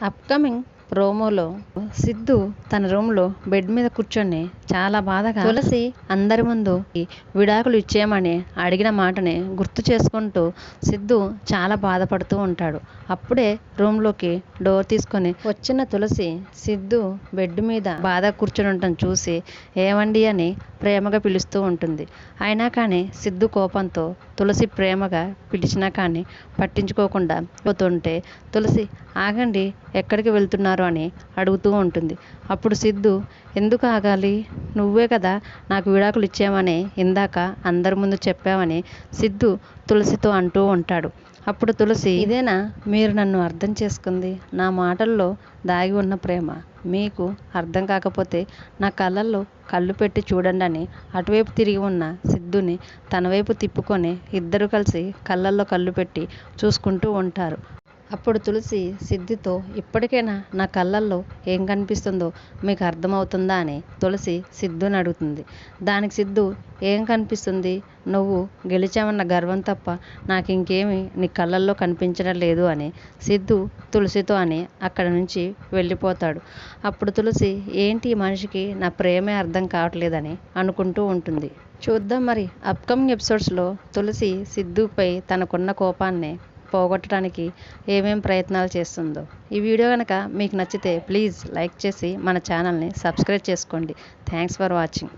Upcoming ప్రోమోలో సిద్ధు తన రూమ్లో బెడ్ మీద కూర్చొని చాలా బాధగా తులసి అందరి ముందు విడాకులు ఇచ్చేయమని అడిగిన మాటని గుర్తు చేసుకుంటూ సిద్ధు చాలా బాధపడుతూ ఉంటాడు. అప్పుడే రూమ్లోకి డోర్ తీసుకొని వచ్చిన తులసి సిద్ధు బెడ్ మీద బాధ కూర్చొని ఉండటం చూసి ఏమండి అని ప్రేమగా పిలుస్తూ ఉంటుంది. అయినా కానీ సిద్ధు కోపంతో తులసి ప్రేమగా పిలిచినా కానీ పట్టించుకోకుండా పోతుంటే తులసి ఆగండి, ఎక్కడికి వెళ్తున్నారు అని అడుగుతూ ఉంటుంది. అప్పుడు సిద్ధు ఎందుకు ఆగాలి, నువ్వే కదా నాకు విడాకులు ఇచ్చామని ఇందాక అందరి ముందు చెప్పావని సిద్ధు తులసితో అంటూ ఉంటాడు. అప్పుడు తులసి ఇదేనా మీరు నన్ను అర్థం చేసుకుంది, నా మాటల్లో దాగి ఉన్న ప్రేమ మీకు అర్థం కాకపోతే నా కళ్ళల్లో కళ్ళు పెట్టి చూడండి అని అటువైపు తిరిగి ఉన్న సిద్ధుని తన వైపు తిప్పుకొని ఇద్దరు కలిసి కళ్ళల్లో కళ్ళు పెట్టి చూసుకుంటూ ఉంటారు. అప్పుడు తులసి సిద్ధితో ఇప్పటికైనా నా కళ్ళల్లో ఏం కనిపిస్తుందో మీకు అర్థమవుతుందా అని తులసి సిద్ధుని అడుగుతుంది. దానికి సిద్ధు ఏం కనిపిస్తుంది, నువ్వు గెలిచామన్న గర్వం తప్ప నాకు ఇంకేమీ నీ కళ్ళల్లో కనిపించడం లేదు అని సిద్ధు తులసితో అని అక్కడి నుంచి వెళ్ళిపోతాడు. అప్పుడు తులసి ఏంటి ఈ మనిషికి నా ప్రేమే అర్థం కావట్లేదని అనుకుంటూ ఉంటుంది. చూద్దాం మరి అప్కమింగ్ ఎపిసోడ్స్లో తులసి సిద్ధుపై తనకున్న కోపాన్ని పోగొట్టడానికి ఏమేం ప్రయత్నాలు చేస్తుందో. ఈ వీడియో కనుక మీకు నచ్చితే ప్లీజ్ లైక్ చేసి మన ఛానల్ని సబ్స్క్రైబ్ చేసుకోండి. Thanks for watching.